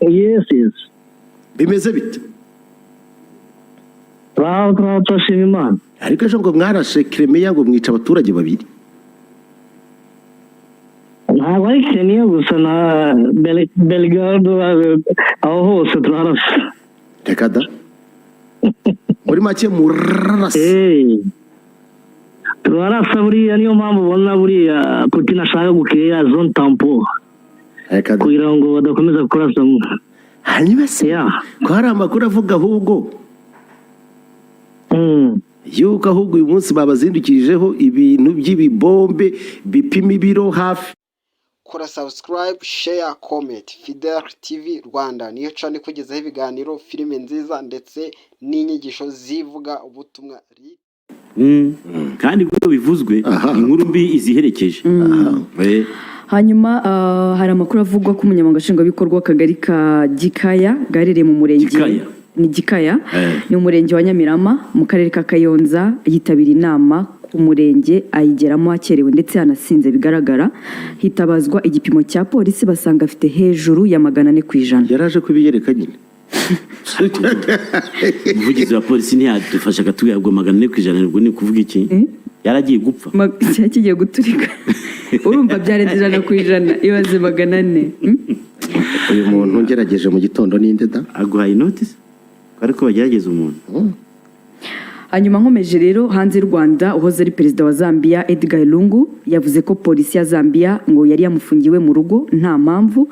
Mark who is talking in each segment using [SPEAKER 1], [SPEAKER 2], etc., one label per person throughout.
[SPEAKER 1] Yes.
[SPEAKER 2] bimeze bite
[SPEAKER 1] turashima Imana.
[SPEAKER 2] ariko ejo ngo mwarashe Clement ngo mwica abaturage babiri
[SPEAKER 1] ntabwo ari Kenya gusa na Belgrado aho hose turarasa.
[SPEAKER 2] reka da muri make murarasa
[SPEAKER 1] turarasa buriya niyo mpamvu ubona buriya Putin ashaka gukeya zone tampon kugira ngo badakomeza kurasa.
[SPEAKER 2] hanyuma se ko hari amakuru avuga ahubwo yuko ahubwo uyu munsi babazindukirijeho ibintu by'ibibombe bipima ibiro hafi.
[SPEAKER 3] Kora subscribe, share, comment. Fidel TV Rwanda niyo channel kugezaho ibiganiro, filime nziza ndetse n'inyigisho zivuga ubutumwa.
[SPEAKER 4] kandi bwo bivuzwe inkuru mbi iziherekeje.
[SPEAKER 5] Hanyuma hari amakuru avugwa ko umunyamabanga nshingwabikorwa w'akagari ka Gikaya gaherereye mu murenge ni Gikaya ni umurenge wa Nyamirama mu karere ka Kayonza yitabira inama ku murenge ayigeramo akerewe ndetse anasinze bigaragara hitabazwa igipimo cya polisi basanga afite hejuru ya 400%.
[SPEAKER 2] yaraje kubiyereka nyine
[SPEAKER 4] umuvugizi wa polisi ntiyadufasha gatuyabwo 400% ubwo ni kuvuga iki yaragiye gupfa
[SPEAKER 5] cyakigiye guturika urumva byarenze 100% ibaze 400.
[SPEAKER 2] uyu muntu ngerageje mu gitondo ninde da
[SPEAKER 4] aguhaye notice ariko bagerageza umuntu.
[SPEAKER 5] Hanyuma nkomeje rero hanze y'u Rwanda uhoze ari perezida wa Zambia Edgar Lungu yavuze ko polisi ya Zambia ngo yari yamufungiwe mu rugo nta mpamvu.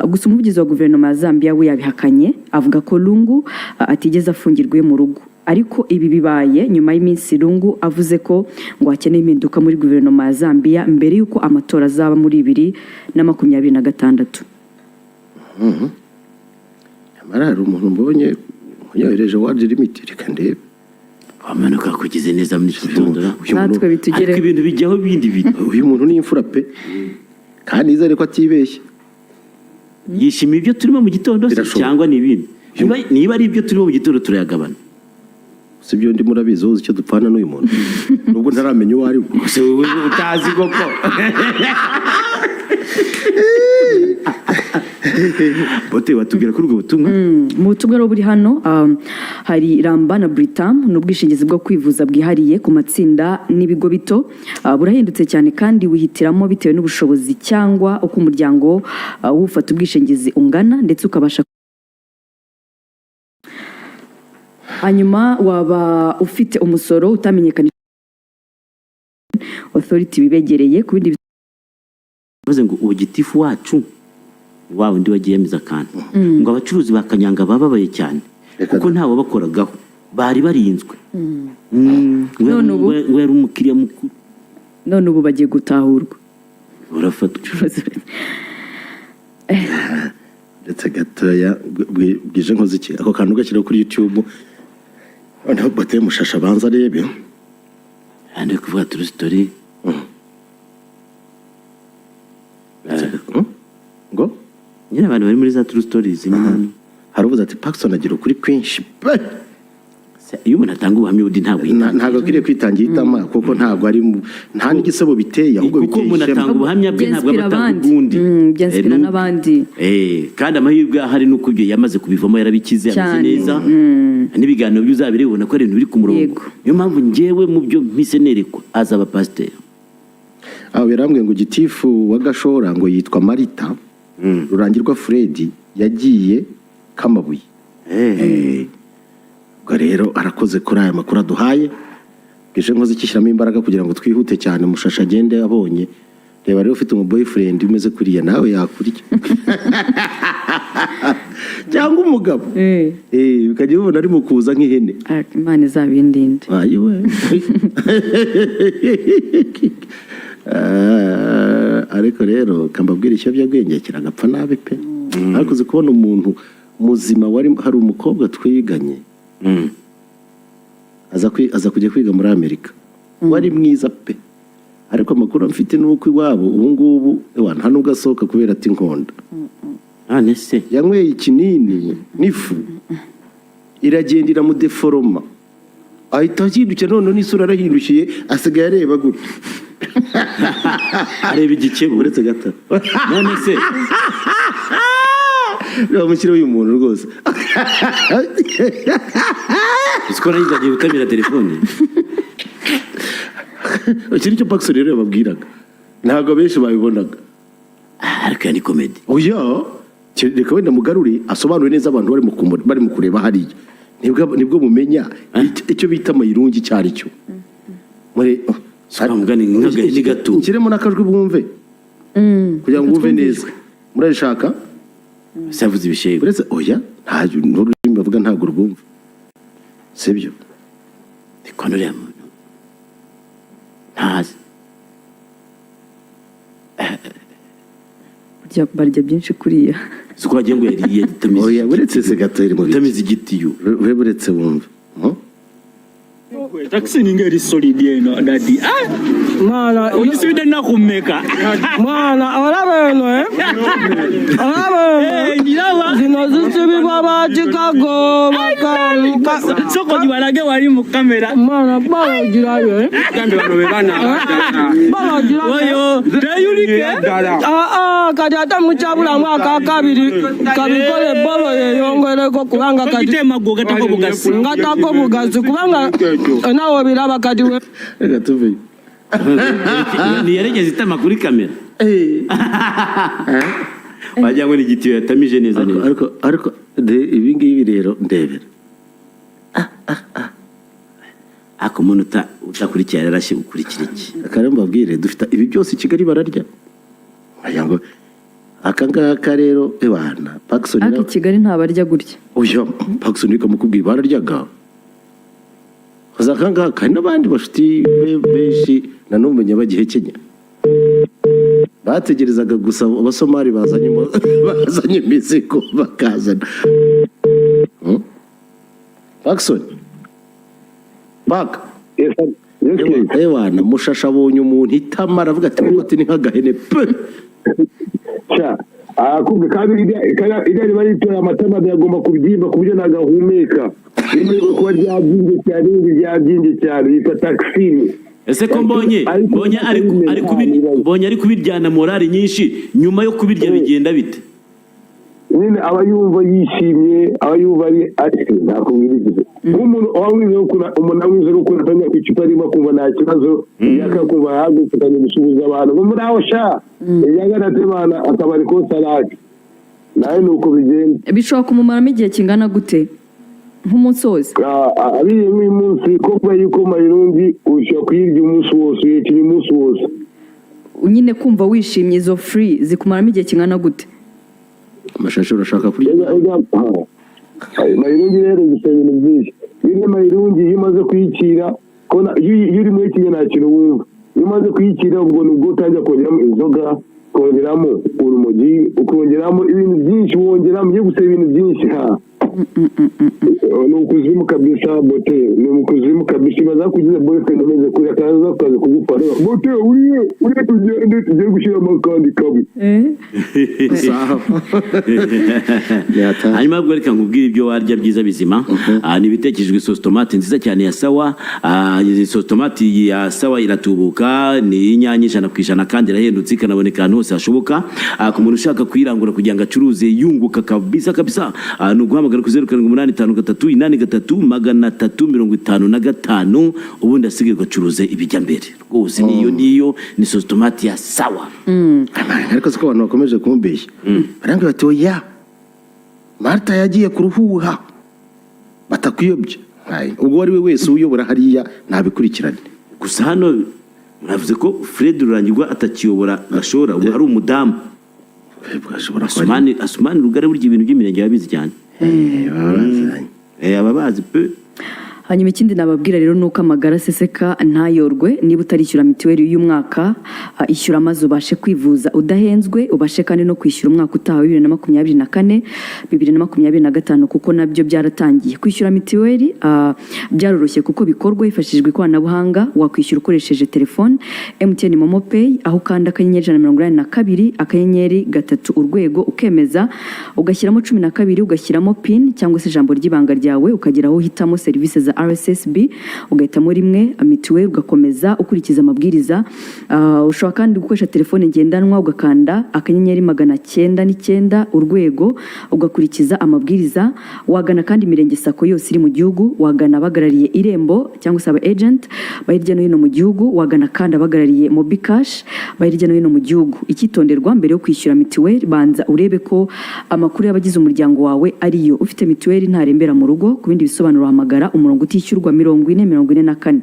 [SPEAKER 5] Gusa umuvugizi wa guverinoma ya Zambia we yabihakanye avuga ko Lungu atigeze afungirwe mu rugo. Ariko ibi bibaye nyuma y'iminsi Lungu avuze ko ngo akeneye impinduka muri guverinoma ya Zambia mbere yuko amatora azaba muri 2026.
[SPEAKER 2] Amara umuntu mbonye yohereje waje limit reka ndebe
[SPEAKER 4] amanuka kugize neza muri cyondora
[SPEAKER 5] natwe bitugere
[SPEAKER 4] ariko ibintu bijyaho bindi bintu.
[SPEAKER 2] uyu muntu ni imfura pe kandi izere ko atibeshye
[SPEAKER 4] yishimiye ibyo turimo mu gitondo cyangwa n'ibindi niba ari ibyo turimo mu gitondo turayagabana
[SPEAKER 2] sibyo ndi murabizi uzi icyo dupfana n'uyu muntu nubwo ntaramenya uwo ari
[SPEAKER 4] se wowe utazi koko bote watubwira kuri ubwo butumwa
[SPEAKER 5] mu butumwa ro buri hano hari Ramba na Britam n'ubwishingizi bwo kwivuza bwihariye ku matsinda n'ibigo bito burahindutse cyane kandi wihitiramo bitewe n'ubushobozi cyangwa uko umuryango wufata ubwishingizi ungana ndetse ukabasha. Hanyuma waba ufite umusoro utamenyekana authority bibegereye ku bindi
[SPEAKER 4] bavuze ngo ubugitifu wacu wawe ndi wagiyemiza kandi ngo abacuruzi bakanyanga bababaye cyane kuko ntawo bakoragaho bari barinzwe
[SPEAKER 5] none ubu
[SPEAKER 4] wera umukiriya mukuru
[SPEAKER 5] none ubu bagiye gutahurwa
[SPEAKER 4] urafata
[SPEAKER 2] ndetse gatoya bwije nkoze iki ako kantu gakira kuri YouTube noneho bateye mushasha banza rebe
[SPEAKER 4] ande kuvuga true story
[SPEAKER 2] ngo
[SPEAKER 4] nyine abantu bari muri za true stories nyine
[SPEAKER 2] haravuze ati Paxson agira ukuri kwinshi
[SPEAKER 4] iyo umuntu atanga ubuhamya budi
[SPEAKER 2] ntabwo akwiriye kwitangira itama kuko ntabwo ari nta n'igisebo biteye ahubwo
[SPEAKER 4] kuko umuntu atanga ubuhamya bwe ntabwo abatanga ubundi
[SPEAKER 5] byansipira n'abandi
[SPEAKER 4] kandi amahirwe ahari nuko ibyo yamaze kubivamo yarabikize ameze neza n'ibiganiro by'uzabire ubona ko ari ibintu biri ku murongo niyo mpamvu njyewe mu byo mpise nerekwa azaba pasiteri
[SPEAKER 2] aho yarambwiye ngo gitifu wa Gashora ngo yitwa Marita Rurangirwa Fred yagiye Kamabuye ubwo rero arakoze kuri aya makuru aduhaye bwije nkoze ikishyiramo imbaraga kugira ngo twihute cyane mushasha agende abonye reba rero ufite umu boyfriend umeze kuriya nawe yakurya cyangwa umugabo bikajya bibona ari mu kuza nk'ihene
[SPEAKER 5] Imana izabindinde
[SPEAKER 2] ayiwe ariko rero kambabwira icyo byagwenge kiragapfa nabi pe ariko uzi kubona umuntu muzima hari umukobwa twiganye aza kujya kwiga muri Amerika wari mwiza pe ariko amakuru mfite nuko iwabo ubu ngubu nta nubwo asohoka kubera ati nkonda
[SPEAKER 4] none se
[SPEAKER 2] yanyweye ikinini n'ifu iragenda iramudeforoma ahita ahindukira none n'isura arahindukiye asigaye areba gutya
[SPEAKER 4] areba igikebo
[SPEAKER 2] uretse gato
[SPEAKER 4] none se
[SPEAKER 2] bamushyiraho uyu muntu rwose
[SPEAKER 4] siko nagiye gutamira telefone
[SPEAKER 2] ikiri cyo Paxson rero yababwiraga ntabwo benshi babibonaga
[SPEAKER 4] ariko ni comedy
[SPEAKER 2] oya reka wenda mugarure asobanure neza abantu bari mu kureba hariya nibwo mumenya icyo bita amayirungi cyari cyo muri
[SPEAKER 4] mugani ni gato
[SPEAKER 2] nkiremo nakajwe bwumve kugira ngo umve neza murashaka
[SPEAKER 4] savuze ibishego
[SPEAKER 2] uretse oya nta n'ururimi bavuga ntabwo rwumva sibyo
[SPEAKER 4] ikonore muntu ntazi
[SPEAKER 5] barya byinshi kuriya
[SPEAKER 4] siko wagiye ngo yariye gitamize
[SPEAKER 2] oya uretse se gato iri mu
[SPEAKER 4] gitamize igiti yo
[SPEAKER 2] uretse wumva
[SPEAKER 6] taxi ningeri solide no dadi mwana uyisubide nakumeka mwana orabeno ngirawa zinozusubi baba Chicago baka soko jibarage wari mu kamera mwana balo girayo gambe bano bebana balo girayo oyo dayurike kati ata muchabula mwaka kabiri kabikole bolo yongere ko kubanga kati tema goga tako bugasi ngatako bugasi kubanga nawo biraba kati we
[SPEAKER 2] gatuve
[SPEAKER 4] ni yarengeze itama kuri kamera wajya ngo igiti yatamije neza neza
[SPEAKER 2] ariko ibi ngibi rero ndebera
[SPEAKER 4] ako muntu utakurikira yarashye ukurikira iki
[SPEAKER 2] akaramba babwire dufite ibi byose Kigali bararya ayango akangaka rero ebana Paxson
[SPEAKER 5] ariko Kigali ntabarya gutya
[SPEAKER 2] oya Paxson nikamukubwira bararyaga azakanga kandi nabandi bashuti benshi nanumenye bagihekenya bategerezaga gusa abasomali bazanye imizigo bakazana Paxson baka ewana mushasha abonye umuntu itamara avuga ati ni nk'agahene
[SPEAKER 7] akubwe kandi idari baritora amatama yagomba kubyimba ku buryo nagahumeka kuba ryabyimbye cyane yitwa taxine
[SPEAKER 4] ese ko mbonye ari kubiryana morali nyinshi nyuma yo kubirya bigenda bite
[SPEAKER 7] nyine aba yumva yishimye aba yumva ari ntabwo mwirigize nk'umuntu wamwize umuntu amwize gukora atanya ku icupa ririmo kumva nta kibazo yakakumva yagufitanye gusubiza abantu ngo muri aho sha yaganatebana akabari ko salade nawe nuko bigenda
[SPEAKER 5] bishobora kumumaramo igihe kingana gute nk'umunsi wose
[SPEAKER 7] abiye nk'umunsi ko kuba yuko mayirungi ushobora kuyirya umunsi wose uyekinya umunsi wose
[SPEAKER 5] nyine kumva wishimye izo free zikumaramo igihe kingana gute
[SPEAKER 2] amashashi urashaka kurya
[SPEAKER 7] mayirungi rero gusa ibintu byinshi iyo mayirungi iyo umaze kuyikira iyo uri muri kimwe nta kintu wumva iyo umaze kuyikira ubwo nubwo utangira kongeramo inzoga kongeramo urumogi ukongeramo ibintu byinshi wongeramo iyo gusa ibintu byinshi ni ukuzimu kabisa bote ni ukuzimu kabisa baza kugira boyfriend ameze kuri akaza kaza kugufara bote uriye tugiye gushyiramo kandi kabi
[SPEAKER 4] hanyuma bwo reka nkubwire ibyo warya byiza bizima ni ibitekejwe sauce tomate nziza cyane ya sawa sauce tomate ya sawa iratubuka ni inyanya 100% kandi irahendutse ikanaboneka ahantu hose hashoboka ku muntu ushaka kuyirangura kugira ngo acuruze yunguka kabisa ni uguhamagara ku 07535355 ubundi asigaye gacuruze ibijya mbere rwose niyo ni sauce tomate ya sawa
[SPEAKER 2] ariko siko abantu bakomeje kumbeshya barambye bati oya Marta yagiye kuruhuha batakuyobye ubwo wari we wese uyobora hariya nabikurikirane
[SPEAKER 4] gusa hano navuze ko Fred Rurangirwa atakiyobora gashora ubu hari umudamu Asumani Rugare burya ibintu by'imirenge yabizi cyane ababazi pe
[SPEAKER 5] hanyuma ikindi nababwira rero nuko amagara seseka ntayorwe niba utarishyura mituweli y'uyu mwaka ishyura maze ubashe kwivuza udahenzwe ubashe kandi no kwishyura umwaka utaha 2024 2025 kuko nabyo byaratangiye kwishyura mituweli byaroroshye kuko bikorwa hifashishijwe ikoranabuhanga wakwishyura ukoresheje telefone MTN Momo Pay aho kanda akanyenyeri 182 akanyenyeri 3 urwego ukemeza ugashyiramo 12 ugashyiramo pin cyangwa se ijambo ry'ibanga ryawe ukageraho hitamo service za RSSB ugahitamo rimwe mituweli ugakomeza ukurikiza amabwiriza. Ushobora kandi gukoresha telefone ngendanwa ugakanda akanyenyeri 909 urwego ugakurikiza amabwiriza. Wagana kandi imirenge sako yose iri mu gihugu, wagana abagarariye irembo cyangwa se aba agent bahirya no hino mu gihugu, wagana kandi abagarariye Mobicash bahirya no hino mu gihugu. Ikitonderwa mbere yo kwishyura mituweli banza urebe ko amakuru y'abagize umuryango wawe ariyo. Ufite mituweli ntarembera mu rugo. Ku bindi bisobanuro hamagara umurongo utishyurwa 4044.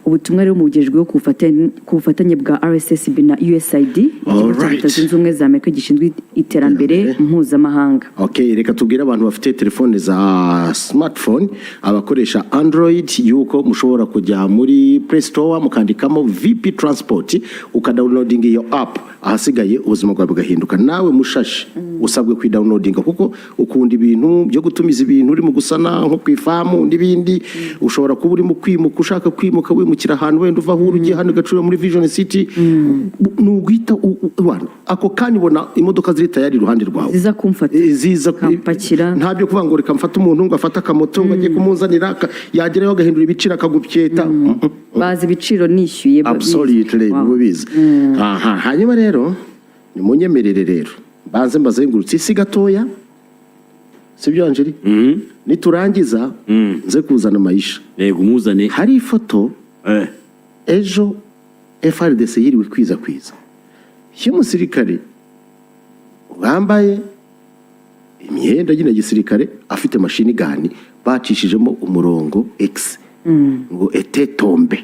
[SPEAKER 5] Ubutumwa rero mubugejweho ku bufatanye bwa RSSB na USAID, ikigo cya Leta Zunze Ubumwe za Amerika gishinzwe iterambere mpuzamahanga.
[SPEAKER 2] Okay, reka tubwire abantu bafite telefone za smartphone, abakoresha Android, yuko mushobora kujya muri Play Store mukandikamo VP Transport ukadownloading iyo app, ahasigaye ubuzima bwawe bugahinduka. Nawe mushashi usabwe kwidownloadinga kuko ukunda ibintu byo gutumiza ibintu uri mu gusana nko kwifamu n'ibindi. Ushobora kuba uri mu kwimuka, ushaka kwimuka wimukira ahantu wenda uva huru ugiye hano gacura muri Vision City, nugwita ako kanibona imodoka ziri tayari iruhande rwawe
[SPEAKER 5] ziza kumfata
[SPEAKER 2] ziza kampakira. Ntabyo kuvuga ngo reka mfata umuntu ngo afata akamoto ngo agiye kumuzanira yagerayo agahindura ibiciro akagupyeta.
[SPEAKER 5] Bazi ibiciro nishyuye
[SPEAKER 2] absolutely bubizi. Aha, hanyuma rero nimunyemerere rero banze mbazengurutse isi gatoya, sibyo Angeli? Niturangiza nze kuzana Maisha.
[SPEAKER 4] Yego muzane.
[SPEAKER 2] Hari ifoto ejo FRDC yiriwe kwiza y'umusirikare wambaye imyenda y'ina gisirikare afite mashini gani bacishijemo umurongo X ngo etetombe,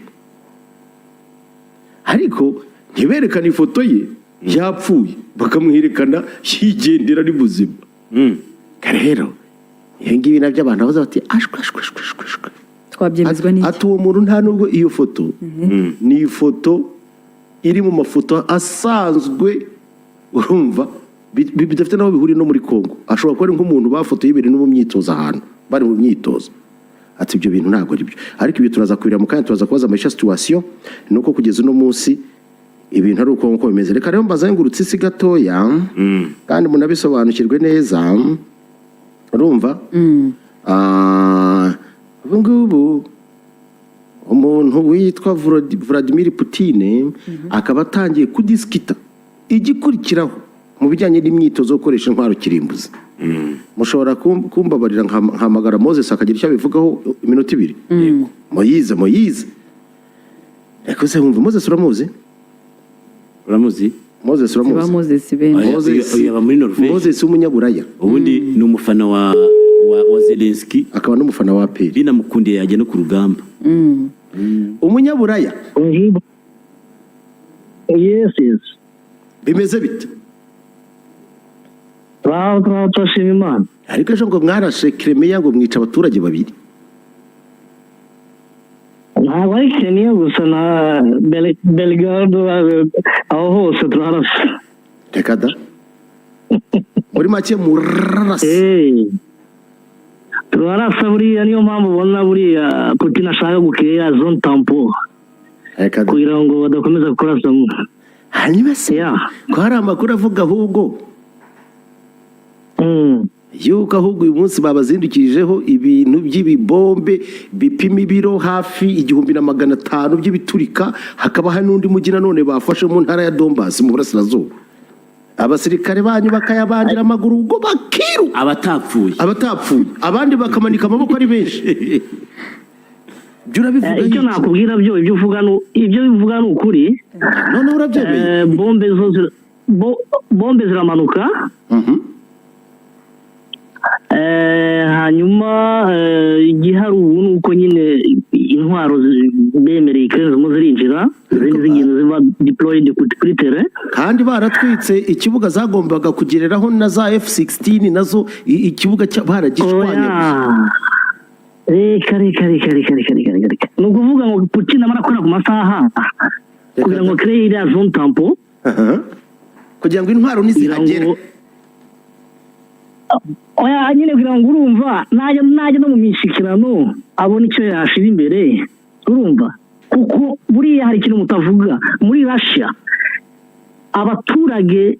[SPEAKER 2] ariko ntiberekana ifoto ye yapfuye bakamwerekana yigendera ari muzima. Rero yengibi nabyo abantu baza bati ashwe
[SPEAKER 5] twabyemezwa n'iki
[SPEAKER 2] ati uwo muntu nta nubwo iyo foto ni ifoto iri mu mafoto asanzwe, urumva bidafite naho bihuriye no muri Kongo. Ashobora kuba ari nk'umuntu bafotoye ibintu no mu myitozo ahantu bari mu myitozo. Ati ibyo bintu ntabwo ari byo, ariko ibyo turaza kubira mu kandi turaza kubaza Maisha situation nuko kugeza no munsi ibintu ari uko bimeze. Reka rero mbazengurutse isi gatoya kandi munabisobanukirwe neza. Urumva ngubu umuntu witwa Vladimir Putin akaba atangiye kudiskita igikurikiraho mu bijyanye n'imyitozo yo gukoresha intwaro kirimbuzi. Mushobora kumbabarira nkamagara Moses akagira icyo abivugaho iminota 2. Moyize reka se wumva Moses uramuzi? Moses uramuzi?
[SPEAKER 5] Moses
[SPEAKER 4] yaba muri Norvège.
[SPEAKER 2] Moses umunyaburaya
[SPEAKER 4] ubundi ni umufana wa Zelensky,
[SPEAKER 2] akaba n'umufana wa APR.
[SPEAKER 4] binamukundiye yajya no ku rugamba.
[SPEAKER 2] Umunyaburaya
[SPEAKER 1] yes
[SPEAKER 2] bimeze bite?
[SPEAKER 1] turashima Imana.
[SPEAKER 2] Ariko ejo ngo mwarashe Crimea ngo mwica abaturage 2.
[SPEAKER 1] ntabwo ari Kenya gusa na Belgrade aho hose turarasa.
[SPEAKER 2] Reka da muri make murarasa.
[SPEAKER 1] turarasa buriya niyo mpamvu ubona buriya Putin ashaka gukeya zone tampon kugira ngo badakomeza kurasa.
[SPEAKER 2] Hanyuma se ko hari amakuru avuga ahubwo yuko ahubwo uyu munsi babazindukirijeho ibintu by'ibibombe bipima ibiro hafi 1500 by'ibiturika. Hakaba hari n'undi mujyi nanone bafashe mu ntara ya Donbass mu burasirazuba. Abasirikare banyu bakayabangira amaguru ubwo bakiru abatapfuye abandi bakamanika amaboko ari benshi. Byurabivuga
[SPEAKER 1] icyo nakubwira byo ibyo bivuga ni ukuri.
[SPEAKER 2] None urabyemeye?
[SPEAKER 1] Bombe ziramanuka. Hanyuma igihari ubu ni uko nyine intwaro bemereye kandi zirinjira zigenda ziba deployed kuri terrain,
[SPEAKER 2] kandi baratwitse ikibuga zagombaga kugereraho na za F16 nazo ikibuga baragishwanya.
[SPEAKER 1] Kare ni ukuvuga ngo Putin amara akora ku masaha kugira ngo crée iriya zone tampon
[SPEAKER 2] kugira ngo intwaro nizihagere.
[SPEAKER 1] Oya nyine kugira ngo urumva najya no mu mishyikirano abona icyo yashira imbere, urumva kuko buriya hari ikintu mutavuga muri Russia abaturage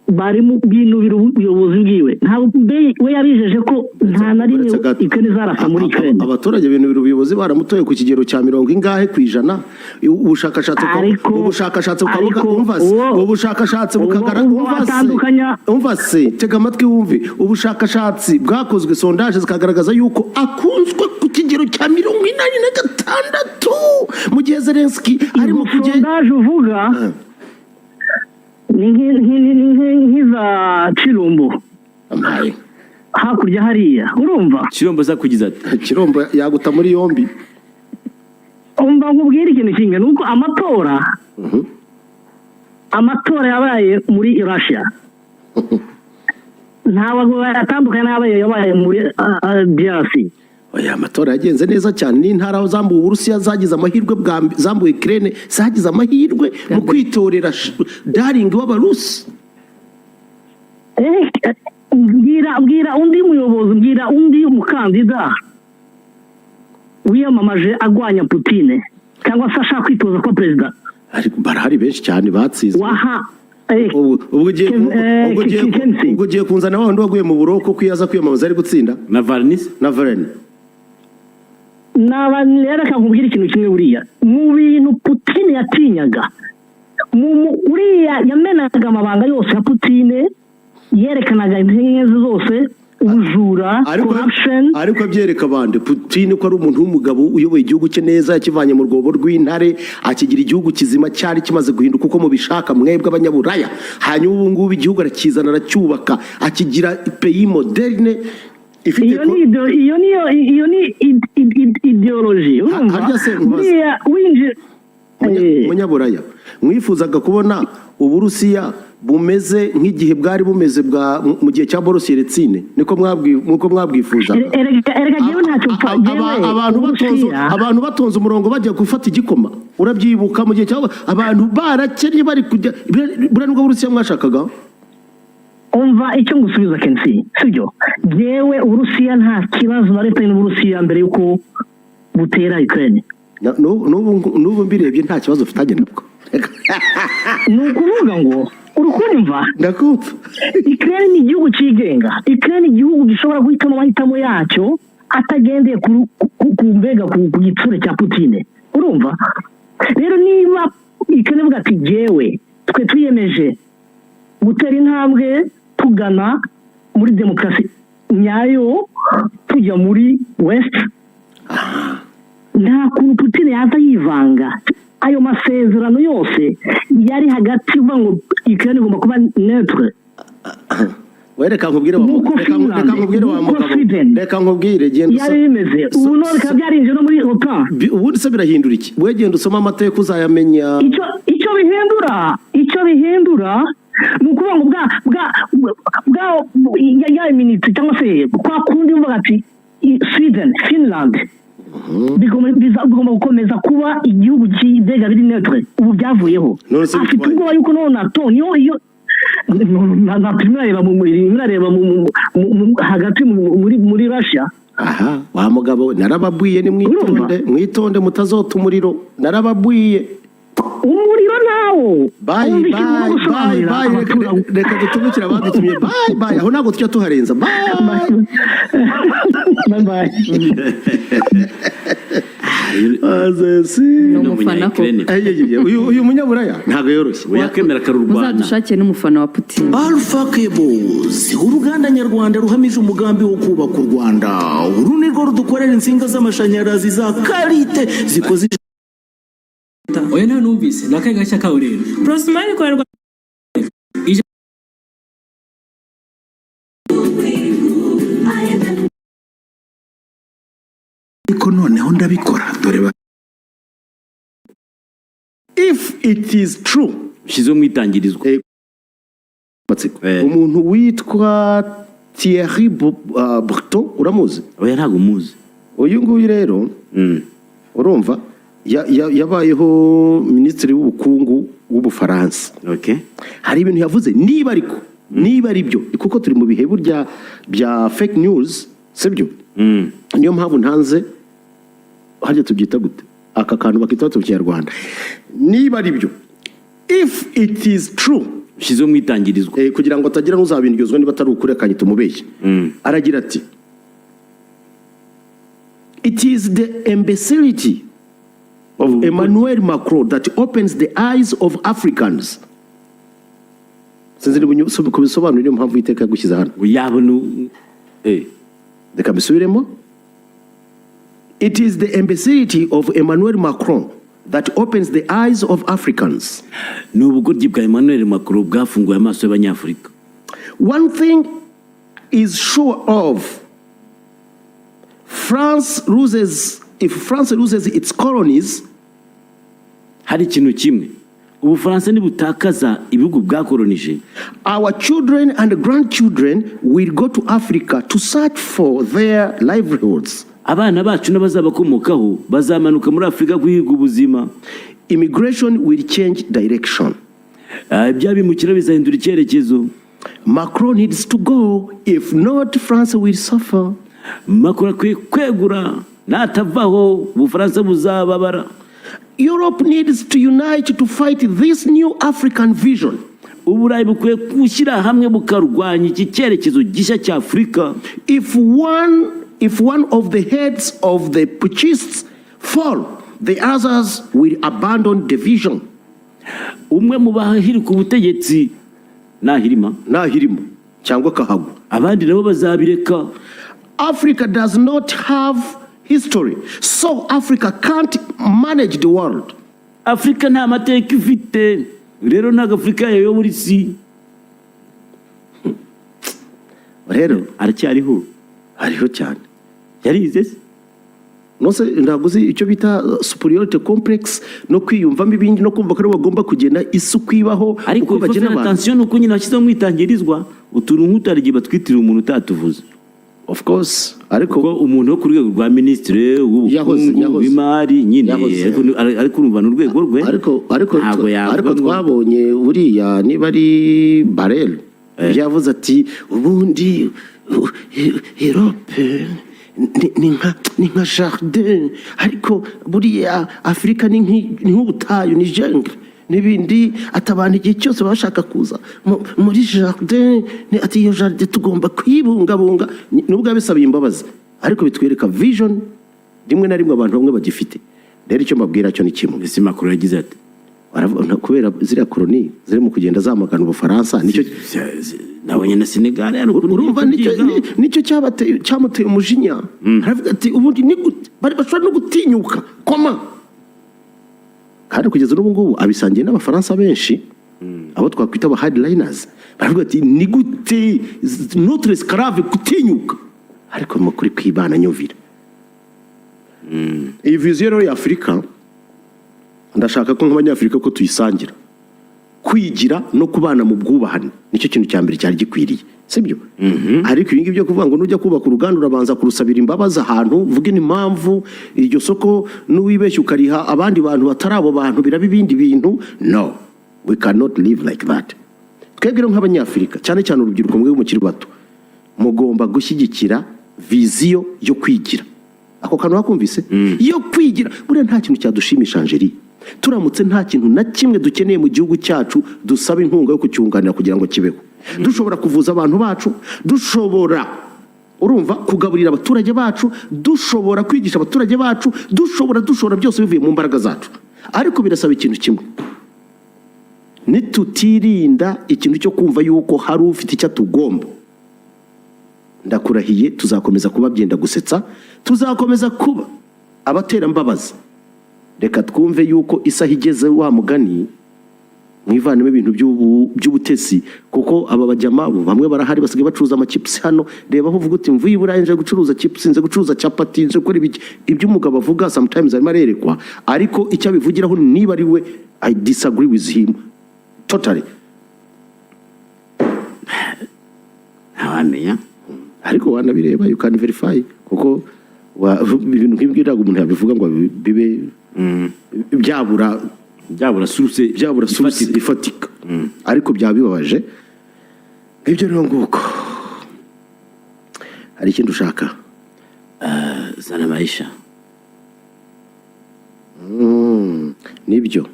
[SPEAKER 1] bari mu bintu ubuyobozi bwiwe ntabwo we yabijeje ko nta na rimwe Ukraine zarasa muri Ukraine.
[SPEAKER 2] Abaturage ibintu ubuyobozi baramutoye ku kigero cya 100% ubushakashatsi ukavuga ubushakashatsi umva se tega amatwi wumve ubushakashatsi bwakozwe sondage zikagaragaza yuko akunzwe ku kigero cya 86 mu gihe Zelensky ari mu kugenda
[SPEAKER 1] sondage uvuga nk'iza Chirombo hakurya hariya urumva
[SPEAKER 4] Chirombo zakugiza ati
[SPEAKER 2] Chirombo yaguta muri yombi
[SPEAKER 1] umva nkubwira ikintu kimwe nuko amatora yabaye muri Russia ntabwo atandukanye yabaye muri DRC.
[SPEAKER 2] Oya amatora yagenze neza cyane n'intara aho zambuye Uburusiya zagize amahirwe zambuye Ukraine zagize amahirwe mu kwitorera darling w'Abarusi.
[SPEAKER 1] Bwira undi muyobozi bwira undi mukandida wiyamamaje agwanya Putin cyangwa se ashaka kwitoza kwa president.
[SPEAKER 2] Ariko barahari benshi cyane batsize. Ubwo ugiye kunzana wa wundi waguye mu buroko kwiyaza kwiyamamaza ari gutsinda
[SPEAKER 4] Navalny
[SPEAKER 1] reka nkubwire ikintu kimwe buriya mu bintu Putin yatinyaga uriya yamenaga amabanga yose ya Putin yerekanaga intege zose ubujura corruption
[SPEAKER 2] ariko abyereka abandi Putin ko ari umuntu w'umugabo uyoboye igihugu cye neza yakivanye mu rwobo rw'intare akigira igihugu kizima cyari kimaze guhinduka uko mubishaka mwebwe abanyaburaya hanyuma ubu ngubu igihugu arakizana aracyubaka akigira pays moderne.
[SPEAKER 1] Iyo ni ideology
[SPEAKER 2] munyaburaya mwifuzaga kubona Uburusiya bumeze nk'igihe bwari bumeze mu gihe cya Boris Yeltsin niko mwabwifuza. Abantu batonze umurongo bajya gufata igikoma urabyibuka mu gihe cyabo abantu barakennye bari kujya buranubwo Uburusiya mwashakaga.
[SPEAKER 1] Umva icyo ngusubiza KNC sibyo jewe Uburusiya nta kibazo na leta y'Uburusiya mbere yuko butera Ukraine
[SPEAKER 2] n'ubu mbirebye nta kibazo ufitanye nabwo
[SPEAKER 1] nukuvuga ngo urukumva
[SPEAKER 2] ndakumva
[SPEAKER 1] Ukraine ni igihugu cyigenga Ukraine ni igihugu gishobora guhitamo amahitamo yacyo atagendeye ku mbega ku gitsure cya Putin urumva rero niba Ukraine ivuga ati jewe twe twiyemeje gutera intambwe tugana muri demokarasi nyayo tujya muri West nta kuntu Putin yaza yivanga ayo masezerano yose yari hagati ngo Ukraine igomba kuba neutre.
[SPEAKER 2] Reka nkubwire genda
[SPEAKER 1] yari bimeze ubu none kabyarinje no muri OTAN
[SPEAKER 2] ubundi se birahindura iki we genda usoma amateka uzayamenya icyo bihindura nukuvuga ngo ya minute cyangwa se kwa kundi uvuga ati Sweden Finland bigomba gukomeza kuba igihugu cy'idega biri neutre ubu byavuyeho afite ubwoba yuko none Antonio iyo murareba hagati muri Russia. Aha wa mugabo narababwiye ni mwitonde mutazota umuriro narababwiye
[SPEAKER 1] umuriro nawo
[SPEAKER 2] bye reka dutumukira abadutumye bye aho ntabwo tujya tuharenza bye uyu munyaburaya ntabwo yoroshye
[SPEAKER 4] yakemera akarurwana
[SPEAKER 5] muzadushakire n'umufana wa Putin.
[SPEAKER 8] Alpha Cables uruganda nyarwanda ruhamije umugambi wo kubaka u Rwanda uru ni rwo rudukorera insinga z'amashanyarazi za karite zikoze
[SPEAKER 9] oya nta numvise nakaye gashya kawe rero Prosmari korerwa
[SPEAKER 8] ko noneho ndabikora dore
[SPEAKER 2] if it is true
[SPEAKER 4] shizo mwitangirizwa
[SPEAKER 2] umuntu witwa Thierry Breton uramuzi
[SPEAKER 4] oya ntago muzi
[SPEAKER 2] uyu nguyu rero urumva yabayeho minisitiri w'ubukungu w'Ubufaransa. Hari ibintu yavuze niba ari byo kuko turi mu bihe burya bya fake news sibyo niyo mpamvu ntanze hajye tubyita gute aka kantu bakita mu Kinyarwanda niba ari byo if it is true
[SPEAKER 4] shizo mwitangirizwa
[SPEAKER 2] kugira ngo atagira n'uzabindyozwa niba atari ukuri akanyita umubeshyi aragira ati It is the imbecility of Emmanuel Macron that opens the eyes of Africans. Sinzi kubisobanura niyo mpamvu iteka gukiza hano.
[SPEAKER 4] Yabona
[SPEAKER 2] Reka bisubiremo. It is the imbecility of Emmanuel Macron that opens the eyes of Africans.
[SPEAKER 4] N'ubugoryi bwa Emmanuel Macron bwafunguye amaso y'abanyafrika.
[SPEAKER 2] One thing is sure of. If France loses its colonies,
[SPEAKER 4] hari ikintu kimwe Ubufaransa nibutakaza ibihugu bwakolonije,
[SPEAKER 2] our children and grandchildren will go to Africa to search for their livelihoods.
[SPEAKER 4] Abana bacu n'abazabakomokaho bazamanuka muri Afrika guhiga ubuzima.
[SPEAKER 2] Immigration will change direction.
[SPEAKER 4] Ibyabimukira bizahindura icyerekezo.
[SPEAKER 2] Macron needs to go, if not France will suffer.
[SPEAKER 4] Macron kwegura natavaho Ubufaransa buzababara.
[SPEAKER 2] Europe needs to unite to fight this new African vision.
[SPEAKER 4] Uburayi bukwiye gushyira hamwe bukarwanya iki cyerekezo gishya cya Afrika.
[SPEAKER 2] If one of the heads of the putschists fall, the others will abandon the vision.
[SPEAKER 4] Umwe mu bahirika ubutegetsi nahirimo
[SPEAKER 2] cyangwa kahagwa,
[SPEAKER 4] abandi nabo bazabireka.
[SPEAKER 2] Africa does not have history, so Africa can't manage the world.
[SPEAKER 4] Afrika nta mateka ifite, rero ntago Afrika yayobora isi.
[SPEAKER 2] Rero
[SPEAKER 4] aracyariho
[SPEAKER 2] cyane.
[SPEAKER 4] Yarize
[SPEAKER 2] nose ndaguzi icyo bita superiority complex no kwiyumvamo ibindi no kumva ko bagomba kugenda isu kwibaho
[SPEAKER 4] uko bagena abantu. Attention uko nyina washize mu itangirizwa utuntu nk'utarigiye batwitira umuntu utatuvuze.
[SPEAKER 2] Of course, ariko
[SPEAKER 4] umuntu wo ku rwego rwa ministre w'ubukungu w'imari nyine ariko urumva n'urwego rwe,
[SPEAKER 2] ariko twabonye buriya niba ari Barel yavuze ati ubundi Europe ni nka jardin, ariko buriya Afrika ni nk'ubutayu, ni jungle n'ibindi, atabana igihe cyose bashaka kuza muri jardin, ati iyo jardin tugomba kwibungabunga. Nubwo abisabiye imbabazi, ariko bitwereka vision rimwe na rimwe abantu bamwe bagifite. Rero icyo mbabwira cyo ni kimwe.
[SPEAKER 4] Ese Macron yagize ati
[SPEAKER 2] kubera ziriya koloni ziri mu kugenda zamagana Ubufaransa, nicyo
[SPEAKER 4] nabonye na Senegal
[SPEAKER 2] urumva nicyo cyamuteye umujinya. Aravuga ati ubundi bari bashobora no gutinyuka koma, kandi kugeza n'ubu ngubu abisangiye n'Abafaransa benshi, abo twakwita aba headliners. Baravuga ati ni gute notre esclave gutinyuka, ariko mukuri kwibana nyumvira. Iyi vision ya Afrika ndashaka ko nk'abanyafrika ko tuyisangira, kwigira no kubana mu bwubahane, nicyo kintu cya mbere cyari gikwiriye, sibyo? Ariko ibingi byo kuvuga ngo nujya kubaka uruganda urabanza kurusabira imbabazi ahantu, vuge n'impamvu iryo soko n'uwibeshye ukariha abandi bantu batari abo bantu, biraba ibindi bintu. No, we cannot live like that. Twebwe nk'abanyafrika cyane cyane urubyiruko mwe mukiri bato, mugomba gushyigikira viziyo yo kwigira. Ako kantu wakumvise yo kwigira, buriya nta kintu cyadushimisha Angeli. Turamutse nta kintu na kimwe dukeneye mu gihugu cyacu, dusaba inkunga yo kucyunganira kugira ngo kibeho. Dushobora kuvuza abantu bacu, dushobora urumva kugaburira abaturage bacu, dushobora kwigisha abaturage bacu, dushobora byose bivuye mu mbaraga zacu. Ariko birasaba ikintu kimwe, nitutirinda ikintu cyo kumva yuko hari ufite icyo tugomba, ndakurahiye tuzakomeza kuba byenda gusetsa, tuzakomeza kuba abatera mbabazi. Reka twumve yuko isaha igeze wa mugani mwivanemo ibintu by'ubutesi, kuko aba bajyama bamwe barahari basigaye bacuruza amachips hano. Reba aho uvuga uti mvuye Burayi nje gucuruza chips, nje gucuruza chapati, nje gukora ibyo umugabo avuga sometimes arimo arerekwa, ariko icyo abivugiraho niba ari we, I disagree with him totally.
[SPEAKER 4] Awamenya
[SPEAKER 2] ariko wanabireba, you can verify, kuko ibintu nk'ibyo ntabwo umuntu yabivuga ngo bibe byabura source ifatika, ariko byaba bibabaje. Ibyo rero nguko hari ikintu ushaka
[SPEAKER 4] sana maisha
[SPEAKER 2] nibyo.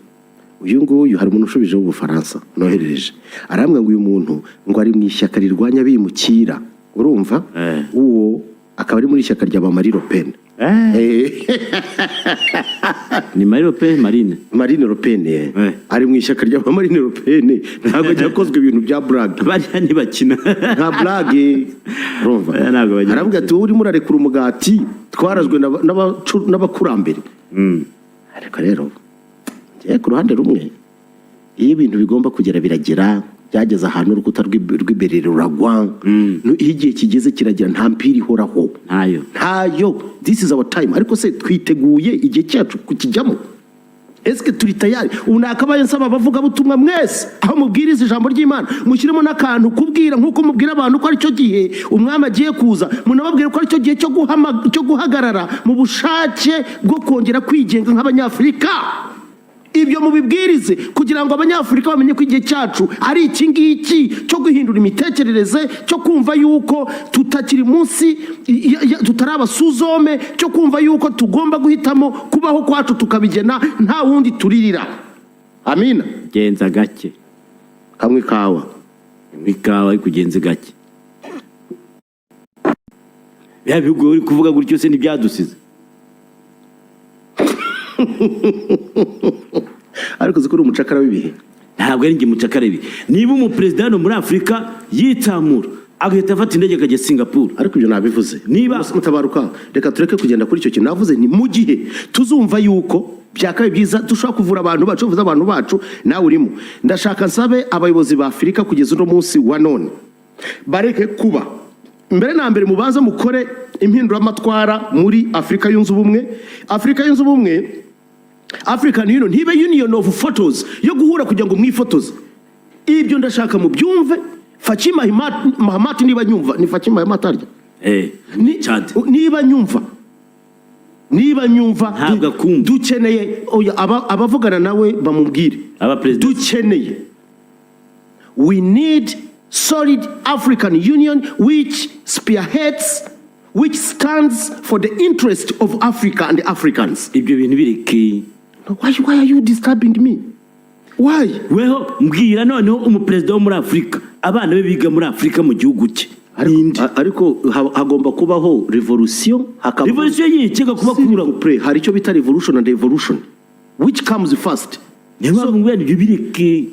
[SPEAKER 2] Uyu nguyu hari umuntu ushubije mu Bufaransa noherereje, arambwa ngo uyu muntu ngo ari mu ishyaka rirwanya bimukira, urumva? Uwo akaba ari muri ishyaka rya Bwamere
[SPEAKER 4] ni Marine
[SPEAKER 2] Le Pen ari mu ishyaka rya Marine Le Pen ntabwo yakozwe ibintu bya blague
[SPEAKER 4] bariya ntibakina
[SPEAKER 2] nta blague urumva aravuga ati uri murarekura umugati twarazwe n'abakurambere ariko rero ngiye ku ruhande rumwe iyo ibintu bigomba kugera biragera byageze ahantu urukuta rw'imbere ruragwa igihe kigeze kiragira nta mpira ihoraho ntayo this is our time ariko se twiteguye igihe cyacu kukijyamo eske turi tayari ubu nakabaye nsaba abavuga butumwa mwese aho mubwiriza ijambo ry'Imana mushyiremo n'akantu kubwira nkuko mubwira abantu ko ari cyo gihe umwami agiye kuza munababwira ko ari cyo gihe cyo guhagarara mu bushake bwo kongera kwigenga nk'abanyafrika ibyo mubibwirize kugira ngo abanyafrika bamenye ko igihe cyacu ari iki ngiki cyo guhindura imitekerereze cyo kumva yuko tutakiri munsi tutari abasuzome cyo kumva yuko tugomba guhitamo kubaho kwacu tukabigena nta wundi turirira amina
[SPEAKER 4] genza gake
[SPEAKER 2] kamwe kawa
[SPEAKER 4] ari kugenza gake bihugu uri kuvuga gutyo se ntibyadusize
[SPEAKER 2] ariko zikuri umucakara w'ibihe
[SPEAKER 4] ntabwo ari nge mucakara ibi niba umuperezida hano muri Afurika yitamura agahita afata indege akajya Singapore
[SPEAKER 2] ariko ibyo nabivuze
[SPEAKER 4] niba
[SPEAKER 2] mutabaruka reka tureke kugenda kuri icyo kintu navuze ni mu gihe tuzumva yuko byakabaye byiza dushobora kuvura abantu bacu kuvuza abantu bacu nawe urimo ndashaka nsabe abayobozi ba Afurika kugeza uno munsi wa none bareke kuba mbere na mbere mubanza mukore impinduramatwara muri Afurika yunze ubumwe African Union ntibe union of photos yo guhura kugira ngo mwifotoze ibyo ndashaka mu byumve Fatima Mahamat niba nyumva ni Fatima Mahamat arya niba nyumva dukeneye abavugana nawe bamubwire dukeneye we need solid African Union which stands for the interest of Africa and the Africans.
[SPEAKER 4] Ibyo bintu bireke.
[SPEAKER 2] Why are you disturbing me? Why?
[SPEAKER 4] Weho mbwira noneho umuperezida wo muri Afrika abana be biga muri Afrika mu gihugu cye.
[SPEAKER 2] Ariko hagomba kubaho revolution
[SPEAKER 4] yicega kuba kubura
[SPEAKER 2] hari icyo bita revolution and evolution which comes first.
[SPEAKER 4] Niba ngwene ibyo bireke.